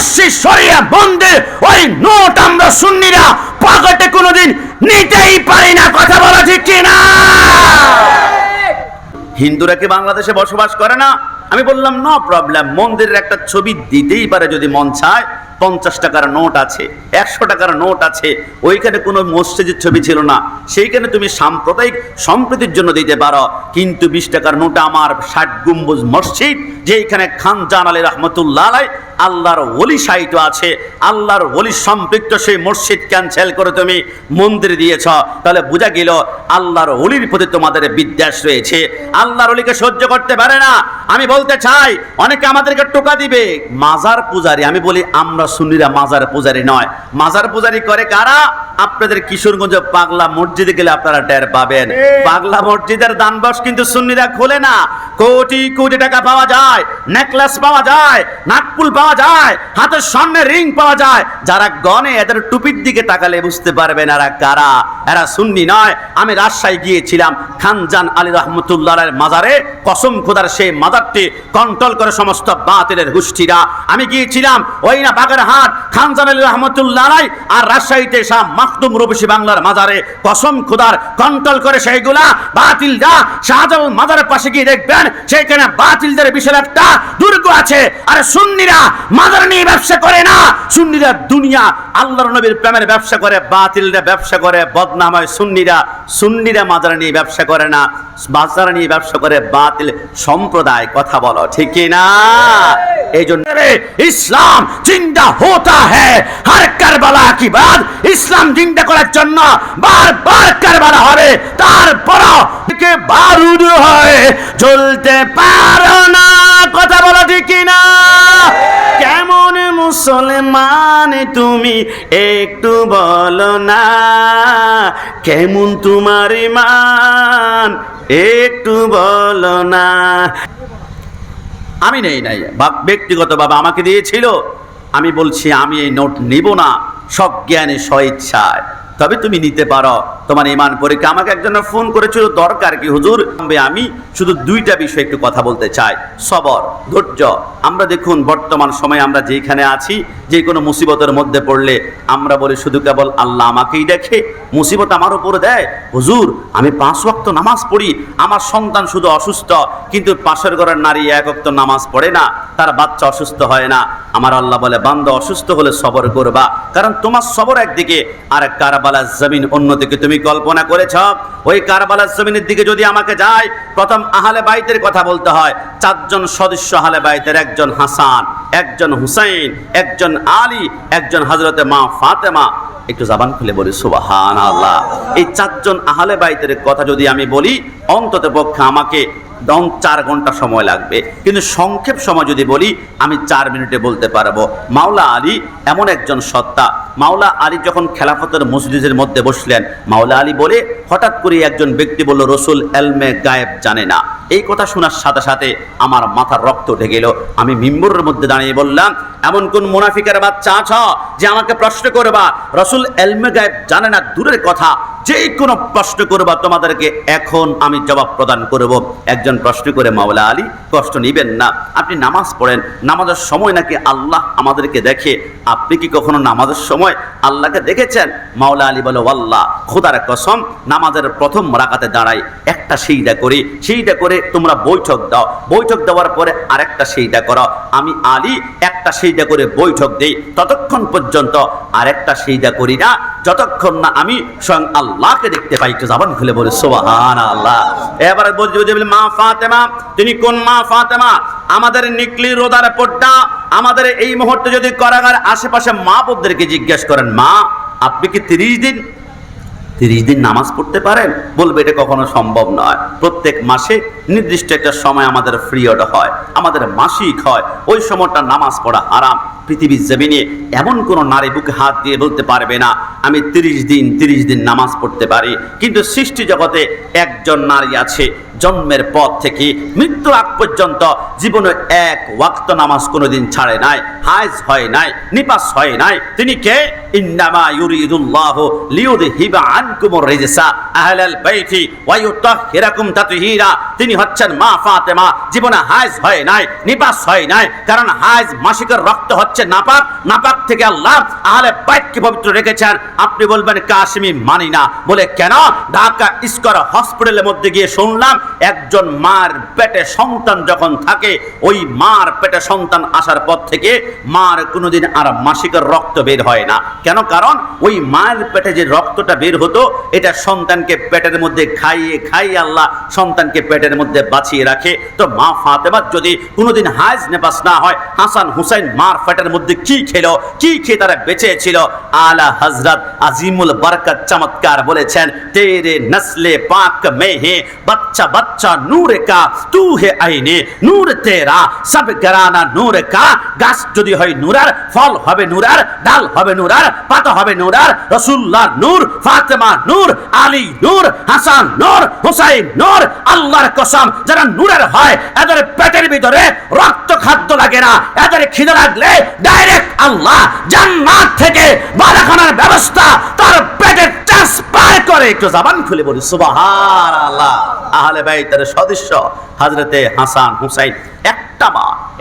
মসজিদ শরিয়া মন্দির ওই নোট আমরা সুন্নিরা পকেটে কোনোদিন নিতেই পারি না। কথা বলা ঠিক কিনা? হিন্দুরা কি বাংলাদেশে বসবাস করে না? আমি বললাম নো প্রবলেম, মন্দিরের একটা ছবি দিতেই পারে যদি মন চায়। 50 টাকার নোট আছে, 100 টাকার নোট আছে, ওইখানে কোনো মসজিদের ছবি ছিল না, সেইখানে তুমি সাম্প্রদায়িক সম্প্রীতির জন্য দিতে পারো। কিন্তু 20 টাকার নোট আমার 60 গম্বুজ মসজিদ, যেখানে খান জান আলী রহমতুল্লাহ আলাই আল্লাহর ওলি সাহিত্য আছে, আল্লাহর ওলি সম্পৃক্ত সেই মসজিদ ক্যান্সেল করে তুমি মন্দির দিয়েছ, তাহলে বোঝা গেল আল্লাহর ওলির প্রতি তোমাদের বিদ্বেষ রয়েছে। আল্লাহর ওলিকে সহ্য করতে পারে না। আমি বলতে চাই, অনেকে আমাদেরকে টোকা দিবে মাজার পূজারি। আমি বলি আমরা সুন্নিরা মাজার পূজারি নয়। মাজার পূজারি করে কারা? আপনাদের কিশোরগঞ্জ পাগলা মসজিদে গেলে আপনারা টের পাবেন। পাগলা মসজিদের দানবাক্স কিন্তু সুন্নিরা খোলে না। কোটি কোটি টাকা পাওয়া যায়, নেকলেস পাওয়া যায়, নাকফুল পাওয়া যায়, হাতের স্বর্ণের রিং পাওয়া যায়। যারা গনে এদের টুপির দিকে তাকালে বুঝতে পারবেন এরা কারা। এরা সুন্নি নয়। আমি রাজশাহী গিয়েছিলাম খানজান আলী রহমতুল্লাহের মাজারে, কসম খোদার সেই মাজারটি কন্ট্রোল করে সমস্ত বাতিলের গোষ্ঠীরা। আমি গিয়েছিলাম ওই না বাগেরহাট খানজান আলী রহমতুল্লাহ আর রাজশাহীতে শাহ মাখদুম রুবশী বাংলার মাজারে, কসম খোদার কন্ট্রোল করে সেইগুলা বাতিলরা। শাহজালাল মাজারের পাশে গিয়ে দেখবেন সেইখানে বাতিলদের বিশাল একটা দুর্গ আছে। আর সুন্নিরা মাজার নিয়ে ব্যবসা করে না। সুন্নিরা দুনিয়া আল্লাহর নবীর প্রেমের ব্যবসা করে, বাতিলরা ব্যবসা করে বদনাম হয়। সুন্নিরা মাজার নিয়ে ব্যবসা করে না, মাজার নিয়ে ব্যবসা করে বাতিল সম্প্রদায়। কথা বলো ঠিক কি না? এই জন্য ইসলাম জিন্দা হতা হ্যায় হর কারবালা কি বাদ। ইসলাম জিন্দা করার জন্য বারবার কারবালা হবে, তারপরও বারুদ হয় জ্বলতে পারো না। কথা বলো ঠিক কি না? কেমন মুসলমান তুমি একটু বলো না, কেমন তোমার ঈমান একটু বলো না। আমি নেই ব্যক্তিগতভাবে আমাকে দিয়েছিল। আমি বলছি আমি এই নোট নিব না, সজ্ঞানে স্বইচ্ছায়। তবে তুমি নিতে পারো তোমার ঈমান পরীক্ষা। আমাকে একজন ফোন করেছিল, দরকার কি হুজুর? আমি শুধু 2টা বিষয় একটু কথা বলতে চাই। সবর, ধৈর্য। আমরা দেখুন বর্তমান সময়ে আমরা যেখানে আছি, যে কোনো মুসিবতের মধ্যে পড়লে আমরা বলি শুধু কেবল আল্লাহ আমাকেই দেখে, মুসিবত আমার উপরে দেয়। হুজুর আমি 5 ওয়াক্ত নামাজ পড়ি, আমার সন্তান শুধু অসুস্থ, কিন্তু পাশের ঘরের নারী 1 ওয়াক্ত নামাজ পড়ে না, তার বাচ্চা অসুস্থ হয় না। আমার আল্লাহ বলে বান্দা অসুস্থ হলে সবর করবা, কারণ তোমার সবর একদিকে আর কারবালার জমিন অন্যদিকে। তুমি কল্পনা করেছ ওই কারবালার জমিনের দিকে যদি আমাকে যায়, প্রথম আহলে বাইতের কথা বলতে হয়। 4 জন সদস্য আহলে বাইতের, একজন হাসান, একজন হুসাইন, একজন আলী, একজন হযরতে মা ফাতেমা। একটু জবান খুলে বলি সুবহানাল্লাহ। এই 4 জন আহলে বাইতের কথা যদি আমি বলি, অন্তত পক্ষে আমাকে 4 ঘন্টা সময় লাগবে, কিন্তু সংক্ষেপ সময় যদি বলি আমি 4 মিনিটে বলতে পারবো। মাওলা আলী এমন একজন সত্তা। মাওলা আলী যখন খেলাফতের মসজিদের মধ্যে বসলেন, মাওলা আলী বলে হঠাৎ করে একজন ব্যক্তি বলল রসুল এলমে গায়েব জানে না। এই কথা শোনার সাথে সাথে আমার মাথার রক্ত উঠে গেল। আমি মিম্বরের মধ্যে দাঁড়িয়ে বললাম, এমন কোন মুনাফিকের বাচ্চা আছো যে আমাকে প্রশ্ন করবা রসুল এলমে গায়েব জানে না? দূরের কথা, যে কোনো প্রশ্ন করবা তোমাদেরকে এখন আমি জবাব প্রদান করব। একজন প্রশ্ন করে, মাওলা আলী কষ্ট নিবেন না, আপনি নামাজ পড়েন, নামাজের সময় নাকি আল্লাহ আমাদেরকে দেখে, আপনি কি কখনো নামাজের সময় আল্লাহকে দেখেছেন? মাওলা আলী বলে, আল্লাহ খোদার কসম, নামাজের প্রথম রাকাতে দাঁড়াই, একটা সিজদা করি, সিজদা করে তোমরা বৈঠক দাও, বৈঠক দেওয়ার পরে আরেকটা সিজদা করো। আমি আলী একটা সিজদা করে বৈঠক দেই, ততক্ষণ পর্যন্ত আরেকটা সিজদা করি না যতক্ষণ না আমি স্বয়ং আল্লাহকে দেখতে পাই। একটু জবান খুলে বলে সুবহানাল্লাহ। এবারে বলছি মা ফাতেমা, তিনি কোন মা ফাতেমা? আমাদের নিকলি রোদার পর্দা, আমাদের এই মুহূর্তে যদি কারাগার আশেপাশে মা বোনদেরকে জিজ্ঞেস করেন, মা আপনি কি 30 দিন নামাজ পড়তে পারেন? বলবে এটা কখনো সম্ভব নয়। প্রত্যেক মাসে নির্দিষ্ট একটা সময় আমাদের পিরিয়ড হয়, আমাদের মাসিক হয়, ওই সময়টা নামাজ পড়া হারাম। পৃথিবীর জমিনে এমন কোন নারী বুকে হাত দিয়ে বলতে পারবে না আমি 30 দিন নামাজ পড়তে পারি। কিন্তু সৃষ্টি জগতে একজন নারী আছে, জন্মের পর থেকে মৃত্যু আগ পর্যন্ত জীবনে 1 ওয়াক্ত নামাজ কোনোদিন ছাড়ে নাই, হায়েজ হয় নাই, নিপাস হয় নাই। তিনি কে? ইন্নামা ইউরিদুল্লাহু লিইউযহিবা আনকুমুর রিজসা আহলাল বাইতি ওয়া ইউতাহহিরাকুম তাতহীরা। তিনি হচ্ছেন মা ফাতেমা। জীবনে হায়েজ হয় নাই, নিপাস হয় নাই, কারণ হায়েজ মাসিকের রক্ত হচ্ছে হচ্ছে নাপাক, নাপাক থেকে আল্লাহ আহলে বাইতকে পবিত্র রেখেছেন। আপনি বলবেন কাশিমি মানি না, বলে কেন? ঢাকা স্কয়ার হসপিটালের মধ্যে গিয়ে শুনলাম একজন মার পেটে সন্তান যখন থাকে, ওই মার পেটে সন্তান আসার পর থেকে মার কোনোদিন আর মাসিকের রক্ত বের হয় না। কেন? কারণ ওই মায়ের পেটে যে রক্তটা বের হতো এটা সন্তানকে পেটের মধ্যে খাইয়ে খাইয়ে আল্লাহ সন্তানকে পেটের মধ্যে বাঁচিয়ে রাখে। তো মা ফাতেমার যদি কোনোদিন হাজ নেপাস না হয়, হাসান হুসাইন মার পেটের মধ্যে কি খেলো, কি খেয়ে তারা বেঁচে ছিল? আলা হযরত আজিমুল বরকত চমৎকার বলেছেন, তেরে নসলে পাক মে হে बच्चा बच्चा नूर का तू है आईने नूर तेरा सब घराना नूर का। গাছ যদি হয় নূরার, ফল হবে নূরার, ডাল হবে নূরার, পাতা হবে নূরার। রাসূলুল্লাহ নূর, ফাতেমা নূর, আলী নূর, হাসান নূর, হুসাইন নূর। আল্লাহর কসম, যারা নূরের হয় এদের পেটের ভিতরে রক্ত খাদ্য লাগে না, এদের খিদে লাগলে ডাইরেক্ট আল্লাহ জান্নাত থেকে বালাখানার ব্যবস্থা তার পেটে ট্রান্সফার করে। একটু জবান খুলে বলি সুবহানাল্লাহ। আহলে বাইতের সদস্য হযরতে হাসান হুসাইন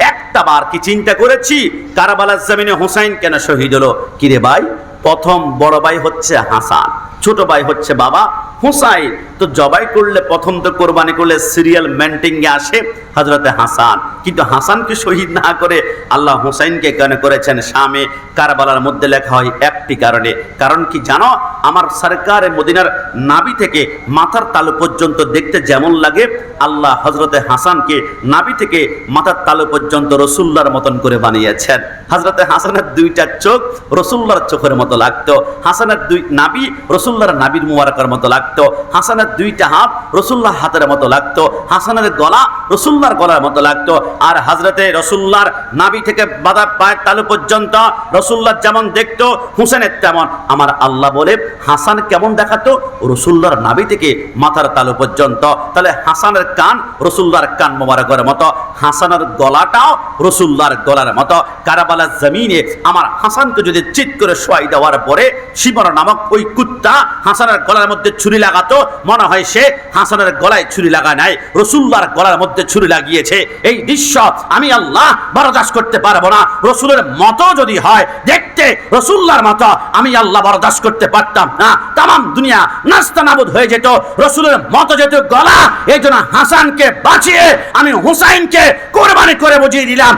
একটা বার কি চিন্তা করেছি কারবালার জমিনে হুসাইন কেন শহীদ হলো? কিরে ভাই, প্রথম বড় ভাই হচ্ছে হাসান, ছোট ভাই হচ্ছে বাবা হুসাইন। তো জবাই করলে প্রথম তো কোরবানি করলে সিরিয়াল মেন্টিং এ আসে হযরতে হাসান, কিন্তু হাসানকে শহীদ না করে আল্লাহ হুসাইনকে কেন করেছেন শামে কারবালার মধ্যে? লেখা হয় একটি কারণে। কারণ কি জানো? আমার সরকারে মদিনার নাভি থেকে মাথার তালু পর্যন্ত দেখতে যেমন লাগে, আল্লাহ হযরতে হাসানকে নাভি থেকে মাথার তালু পর্যন্ত রাসূলুল্লাহর মতন করে বানিয়েছেন। হযরতে হাসানের দুইটা চোখ রাসূলুল্লাহর চোখের মতো লাগতো, হাসানের দুই নাভি রাসূলুল্লাহর নাভির মুবারকের মতো লাগতো, হাসানের দুইটা হাত রাসূলুল্লাহর হাতের মতো লাগতো, হাসানের গলা রাসূলুল্লাহর গলার মতো লাগতো। আর হযরতে রাসূলুল্লাহর নাভি থেকে বাঁধা পায়ের তালু পর্যন্ত রাসূলুল্লাহ যেমন দেখতো হুসাইনের তেমন। আমার আল্লাহ বলে হাসান কেমন দেখাতো? রাসূলুল্লাহর নাভি থেকে মাথার তালু পর্যন্ত। তাহলে হাসানের কান রাসূলুল্লাহর কান মোবারকের মতো, হাসানের গলাটাও রাসূলুল্লাহর গলার মতো। কারবালার জমিনে আমার হাসানকে যদি চিৎ করে শোয়াই দেওয়ার পরে শিবর নামক ওই কুত্তা হাসানের গলার মধ্যে ছুরি লাগাতো, মনে হয় সে হাসানের গলায় ছুরি লাগায় নাই, রাসূলুল্লাহর গলার মধ্যে ছুরি লাগিয়েছে। এই দৃশ্য আমি আল্লাহ বরদাস্ত করতে পারবো না। রাসূলের মতো যদি হয় দেখতে রাসূলুল্লাহর মতো, আমি আল্লাহ বরদাস্ত করতে পারতাম না। তামাম দুনিয়া নাস্তানাবুদ হয়ে যেত, রাসূলের মতো যেত গলা। এই জন্য হাসানকে বাঁচিয়ে আমি হুসাইনকে কোরবানি করে বুঝিয়ে দিলাম,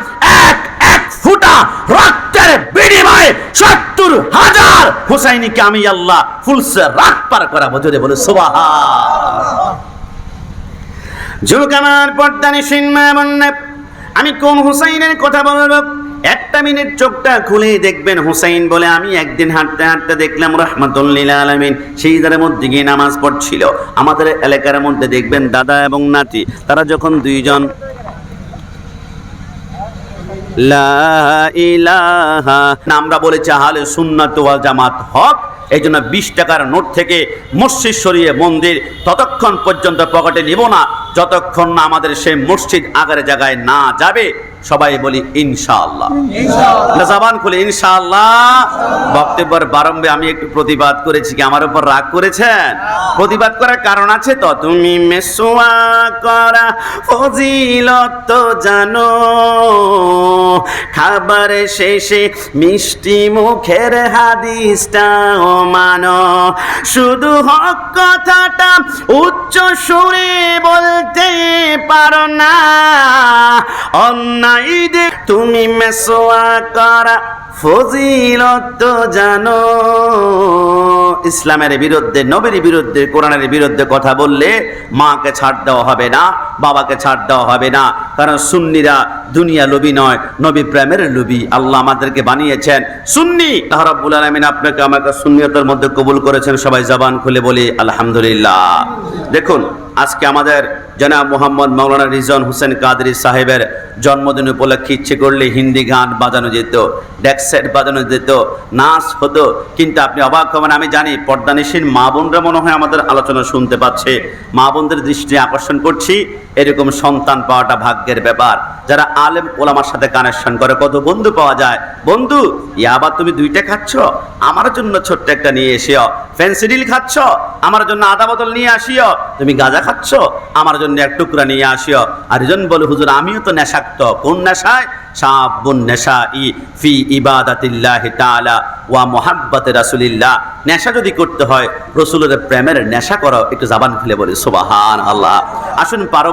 এক এক ফুটা রক্তের বিনিময়ে ৭০,০০০ হুসাইনিকে আমি আল্লাহ ফুলসে রাত পার করাবো। যদি বলে সুবহানাল্লাহ। যুবকামার পর্দানিসীন মা বোনেরা, আমি কোন হুসাইনের কথা বলবো? একটা মিনিট চোখটা খুলে দেখবেন হুসাইন বলে আমি একদিন হাঁটতে হাঁটতে দেখলাম রাহমাতুল লিল আলামিন সিজদার মধ্যে গিয়ে নামাজ পড়ছিল। আমাদের এলাকার মধ্যে দেখবেন দাদা এবং নাতি, তারা যখন দুইজন লা ইলাহা, আমরা বলেছি আহলে সুন্নাত ওয়াল জামাত হক, এই জন্য ২০ টাকার নোট থেকে মসজিদ সরিয়ে মন্দির ততক্ষণ পর্যন্ত পকেটে নিব না যতক্ষণ না আমাদের সেই মসজিদ আগের জায়গায় না যাবে। সবাই বলি ইনশাআল্লাহ, ইনশাআল্লাহ। জবান খুলে ইনশাআল্লাহ। বক্তব্যের বারম্বে আমি একটু প্রতিবাদ করেছি, কি আমার উপর রাগ করেছেন? প্রতিবাদ করার কারণ আছে তো। তুমি মেসোয়া করা ফজিলত তো জানো, খাবার শেষে মিষ্টি মুখের হাদিসটাও মানো, শুধু হক কথাটা উচ্চ সুরে বলতে পারো না, অন্যায় তুমি মেসোয়া করা ফজিলত তো জানো। ইসলামের বিরুদ্ধে, নবীর বিরুদ্ধে, কোরআনের বিরুদ্ধে কথা বললে মাকে ছাড় দেওয়া হবে না, বাবাকে ছাড় দেওয়া হবে না। কারণ সুন্নিরা দুনিয়া লোভী নয়, নবী প্রেমের লোভী। আল্লাহ আমাদেরকে বানিয়েছেন সুন্নি। আল্লাহ রাব্বুল আলামিন আপনাকে আমাকে সুন্নিয়তের মধ্যে কবুল করেছেন। সবাই জবান খুলে বলি আলহামদুলিল্লাহ। দেখুন, আজকে আমাদের জনাব মোহাম্মদ মাওলানা রিজওয়ান হোসেন কাদরী সাহেবের জন্মদিন উপলক্ষে ইচ্ছে করলে হিন্দি গান বাজানো যেত, ডেক সেট বাজানো যেত, নাচ হতো। কিন্তু আপনি অবাক হবেন, আমি জানি পর্দানিসীন মা বোনরা মনে হয় আমাদের আলোচনা শুনতে পাচ্ছে। মা বোনদের দৃষ্টি আকর্ষণ করছি, এরকম সন্তান পাওয়াটা ভাগ্যের ব্যাপার। যারা আলেম ওলামার সাথে কানেকশন করে, কত বন্ধু পাওয়া যায়। বন্ধু, আবার তুমি 2টা খাচ্ছ, আমার জন্য ছোট্ট একটা নিয়ে এসিও। ফেন্সিডিল খাচ্ছ, আমার জন্য আধা বোতল নিয়ে আসিও। তুমি গাঁজা খাচ্ছ, আমার জন্য এক টুকরা নিয়ে আসিও। আর একজন বলে, হুজুর আমিও তো নেশাক্ত। কোন নেশায়? শাবুন নেশাই ফি ইবাদাতিল্লাহি তাআলা ওয়া মুহাব্বাতি রাসূলিল্লাহ। নেশা যদি করতে হয় রসুলের প্রেমের নেশা করো। একটু জবান খুলে বলি সুবহানাল্লাহ। আসুন পারো